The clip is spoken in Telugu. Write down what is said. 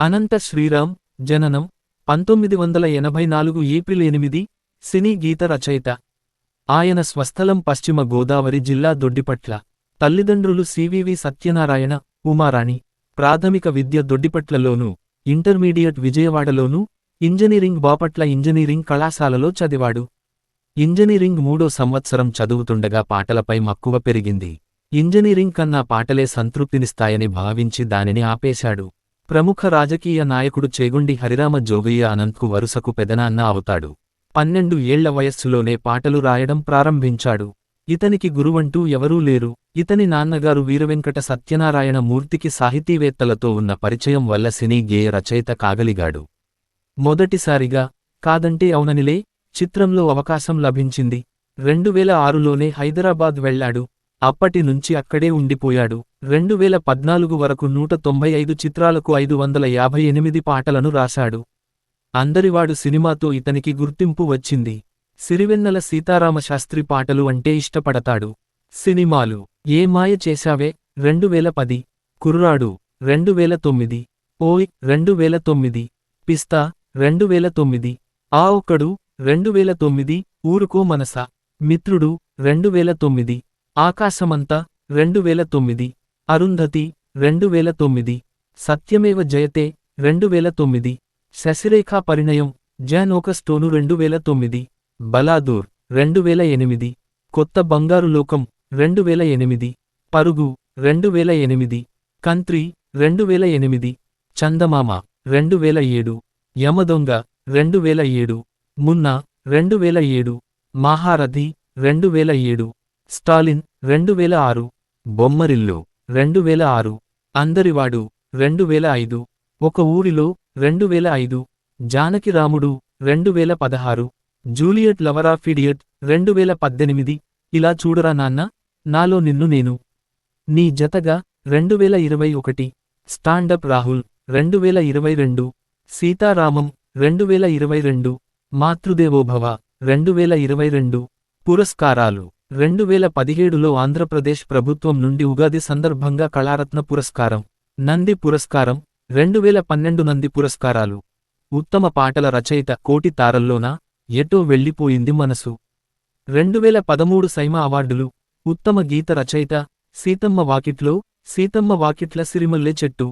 అనంత శ్రీరామ్ జననం 1984 ఏప్రిల్ 8 సినీ గీత రచయిత. ఆయన స్వస్థలం పశ్చిమ గోదావరి జిల్లా దొడ్డిపట్ల. తల్లిదండ్రులు సివివి సత్యనారాయణ, ఉమారాణి. ప్రాథమిక విద్య దొడ్డిపట్లలోనూ, ఇంటర్మీడియట్ విజయవాడలోనూ, ఇంజనీరింగ్ బాపట్ల ఇంజనీరింగ్ కళాశాలలో చదివాడు. ఇంజనీరింగ్ 3వ సంవత్సరం చదువుతుండగా పాటలపై మక్కువ పెరిగింది. ఇంజనీరింగ్ కన్నా పాటలే సంతృప్తినిస్తాయని భావించి దానిని ఆపేశాడు. ప్రముఖ రాజకీయ నాయకుడు చేగొండి హరిరామ జోగయ్య అనంత్కు వరుసకు పెదనాన్న అవుతాడు. 12 ఏళ్ల వయస్సులోనే పాటలు రాయడం ప్రారంభించాడు. ఇతనికి గురువంటూ ఎవరూ లేరు. ఇతని నాన్నగారు వీరవెంకట సత్యనారాయణ మూర్తికి సాహితీవేత్తలతో ఉన్న పరిచయం వల్ల సినీ గేయ రచయిత కాగలిగాడు. మొదటిసారిగా కాదంటే అవుననిలే చిత్రంలో అవకాశం లభించింది. 2006లోనే హైదరాబాద్ వెళ్లాడు. అప్పటి నుంచి అక్కడే ఉండిపోయాడు. 2014 వరకు 195 చిత్రాలకు 558 పాటలను రాశాడు. అందరివాడు సినిమాతో ఇతనికి గుర్తింపు వచ్చింది. సిరివెన్నెల సీతారామశాస్త్రి పాటలు అంటే ఇష్టపడతాడు. సినిమాలు: ఏ మాయ చేశావే 2010, కుర్రాడు 2009, ఓయ్ 2009, పిస్తా 2009, ఆ ఒక్కడు 2009, ఊరుకో మనసా, మిత్రుడు 2009, ఆకాశమంతా 2009, అరుంధతి 2009, సత్యమేవ జయతే 2009, శశిరేఖా పరిణయం, జాన్ ఒక స్టోను 2009, బలాదూర్ 2008, కొత్త బంగారు లోకం 2008, పరుగు 2008, కంత్రి 2008, చందమామ 2007, యమదొంగ 2007, మున్నా 2007, మహారథి 2007, స్టాలిన్ 2006, బొమ్మరిల్లు 2006, అందరివాడు 2005, ఒక ఊరిలో 2005, Janakiramudu 2016, Juliet lover of idiot 2018, ఇలా చూడరా నాన్న, నాలో నిన్ను నేను, నీ జతగా 2021, స్టాండప్ రాహుల్ 2022, సీతారామం 2022, మాతృదేవోభవ 2022. పురస్కారాలు: 2017లో ఆంధ్రప్రదేశ్ ప్రభుత్వం నుండి ఉగాది సందర్భంగా కళారత్న పురస్కారం, నంది పురస్కారం, 2012 నంది పురస్కారాలు. ఉత్తమ పాటల రచయిత కోటి తారల్లోనా, ఎటో వెళ్ళిపోయింది మనసు, 2013 సైమ అవార్డులు. ఉత్తమ గీత రచయిత: సీతమ్మ వాకిట్లో, సీతమ్మ వాకిట్ల సిరిమల్లె చెట్టు.